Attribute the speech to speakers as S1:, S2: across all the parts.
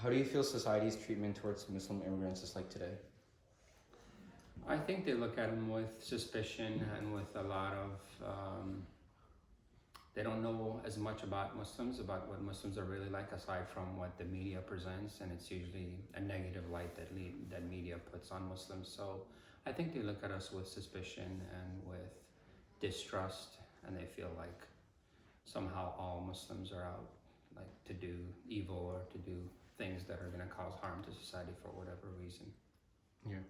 S1: How do you feel society's treatment towards Muslim immigrants is like today?
S2: I think they look at them with suspicion and with a lot of, they don't know as much about Muslims, about what Muslims are really like, aside from what the media presents, and it's usually a negative light that media puts on Muslims. So I think they look at us with suspicion and with distrust, and they feel like somehow all Muslims are out like to do evil or to do things that are going to cause harm to society for whatever reason.
S1: Yeah.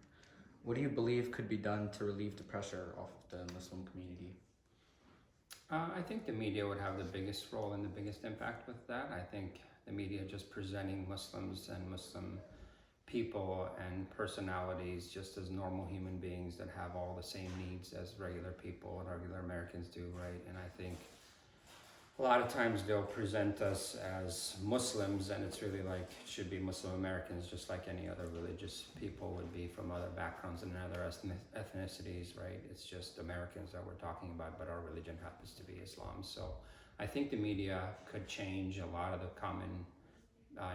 S1: What do you believe could be done to relieve the pressure off of the Muslim community?
S2: I think the media would have the biggest role and the biggest impact with that. I think the media just presenting Muslims and Muslim people and personalities just as normal human beings that have all the same needs as regular people and regular Americans do, right? And I think a lot of times they'll present us as Muslims, and it's really like it should be Muslim Americans, just like any other religious people would be from other backgrounds and other ethnicities, right? It's just Americans that we're talking about, but our religion happens to be Islam. So I think the media could change a lot of the common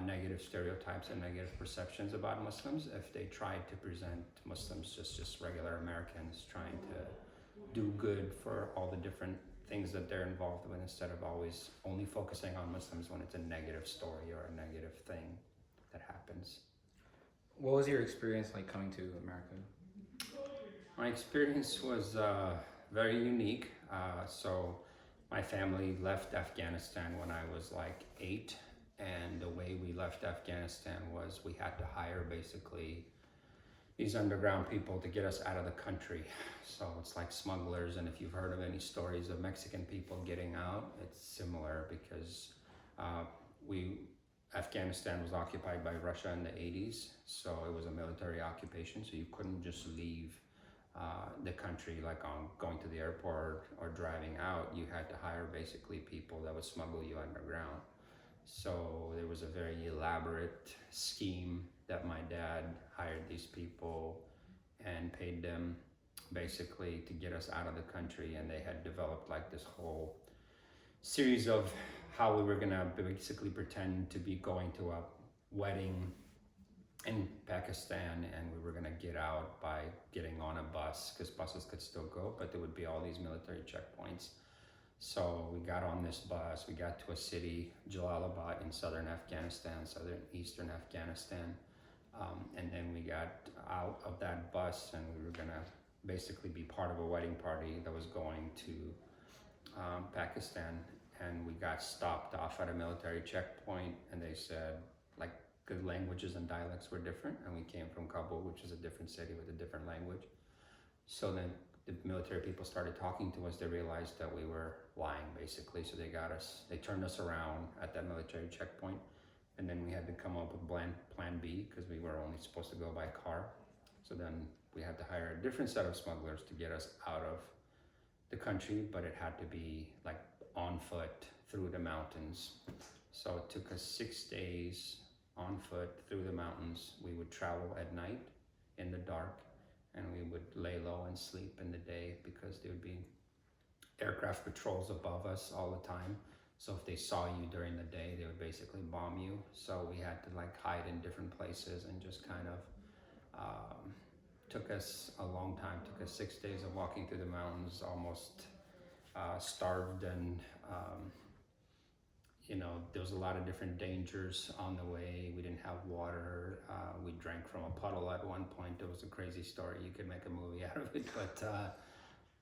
S2: negative stereotypes and negative perceptions about Muslims if they tried to present Muslims just regular Americans trying to do good for all the different things that they're involved with, instead of always only focusing on Muslims when it's a negative story or a negative thing that happens.
S1: What was your experience like coming to America?
S2: My experience was very unique. So my family left Afghanistan when I was like 8, and the way we left Afghanistan was we had to hire basically these underground people to get us out of the country. So it's like smugglers, and if you've heard of any stories of Mexican people getting out, it's similar because Afghanistan was occupied by Russia in the 80s, so it was a military occupation, so you couldn't just leave the country like on going to the airport or driving out. You had to hire basically people that would smuggle you underground. So there was a very elaborate scheme that my dad hired these people and paid them basically to get us out of the country, and they had developed like this whole series of how we were gonna basically pretend to be going to a wedding in Pakistan, and we were gonna get out by getting on a bus, because buses could still go, but there would be all these military checkpoints. So we got on this bus, we got to a city, Jalalabad, in southern eastern Afghanistan. And then we got out of that bus, and we were gonna basically be part of a wedding party that was going to Pakistan. And we got stopped off at a military checkpoint, and they said like the languages and dialects were different, and we came from Kabul, which is a different city with a different language. So then the military people started talking to us. They realized that we were lying basically, so they turned us around at that military checkpoint, and then we had to come up with plan B, because we were only supposed to go by car. So then we had to hire a different set of smugglers to get us out of the country, but it had to be like on foot through the mountains. So it took us 6 days on foot through the mountains. We would travel at night in the dark, and we would lay low and sleep in the day, because there would be aircraft patrols above us all the time. So if they saw you during the day, they would basically bomb you. So we had to like hide in different places, and just kind of took us a long time. Took us 6 days of walking through the mountains, almost starved, and there was a lot of different dangers on the way. We didn't have water. We drank from a puddle at one point. It was a crazy story. You could make a movie out of it,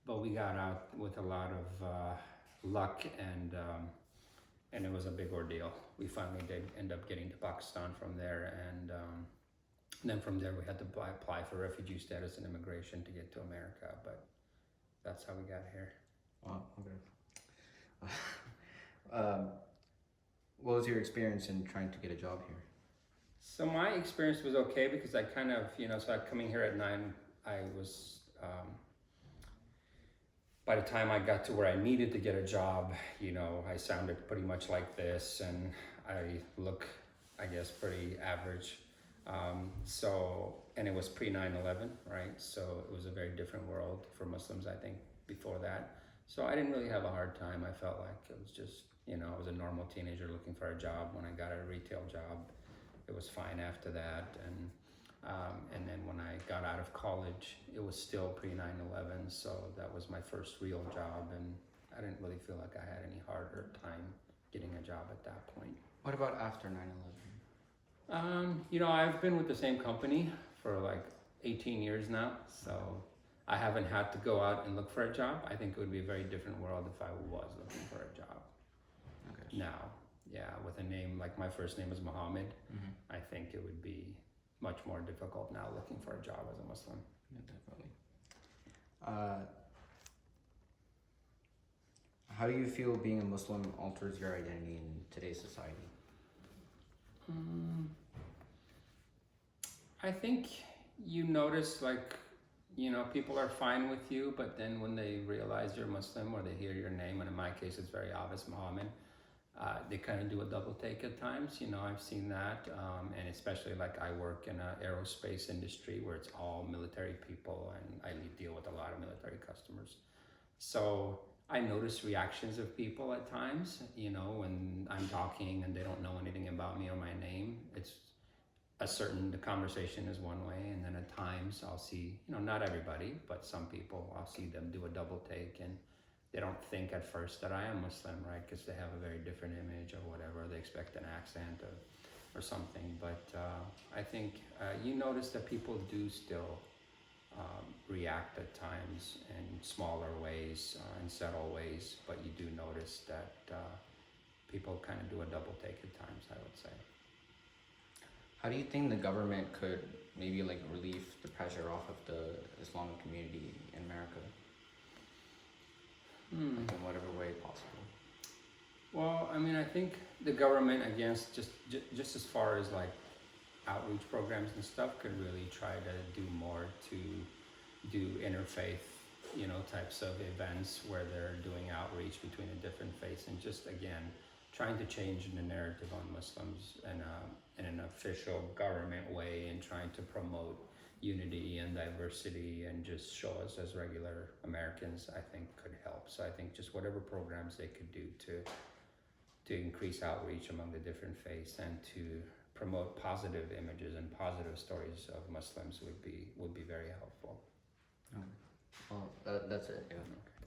S2: but we got out with a lot of luck, and it was a big ordeal. We finally did end up getting to Pakistan from there, and then from there we had to apply for refugee status and immigration to get to America, but that's how we got here.
S1: Wow, okay. What was your experience in trying to get a job here?
S2: So my experience was okay, because I kind of, so coming here at 9, I was, by the time I got to where I needed to get a job, I sounded pretty much like this, and I look, I guess, pretty average. And it was pre-9/11, right? So it was a very different world for Muslims, I think, before that. So I didn't really have a hard time. I felt like it was just, I was a normal teenager looking for a job when I got a retail job. it was fine after that. And then when I got out of college, it was still pre 9/11, so that was my first real job, and I didn't really feel like I had any harder time getting a job at that point.
S1: What about after 9/11?
S2: You know, I've been with the same company for like 18 years now, so I haven't had to go out and look for a job. I think it would be a very different world if I was looking for a job.
S1: Okay.
S2: Now, yeah, with a name like my first name is Mohammed, I think it would be much more difficult now looking for a job as a Muslim.
S1: Yeah, definitely. How do you feel being a Muslim alters your identity in today's society?
S2: I think you notice, like, you know, people are fine with you, but then when they realize you're Muslim or they hear your name, and in my case it's very obvious, Muhammad, they kind of do a double take at times. You know, I've seen that, and especially like I work in an aerospace industry where it's all military people, and I deal with a lot of military customers. So I notice reactions of people at times, you know, when I'm talking and they don't know anything about me or my name. It's the conversation is one way, and then at times I'll see, you know, not everybody, but some people, I'll see them do a double take, and they don't think at first that I am Muslim, right? Because they have a very different image or whatever. They expect an accent or something. But I think you notice that people do still react at times in smaller ways, in subtle ways, but you do notice that people kind of do a double take at times, I would say.
S1: How do you think the government could maybe like relieve the pressure off of the Islamic community in America? Like in whatever way possible.
S2: Well, I mean, I think the government, again, just as far as like outreach programs and stuff, could really try to do more to do interfaith, you know, types of events where they're doing outreach between the different faiths, and just again trying to change the narrative on Muslims in an official government way, and trying to promote unity and diversity and just show us as regular Americans, I think could help. So I think just whatever programs they could do to increase outreach among the different faiths and to promote positive images and positive stories of Muslims would be very helpful.
S1: Okay. Well, that's it. Yeah.
S2: Okay.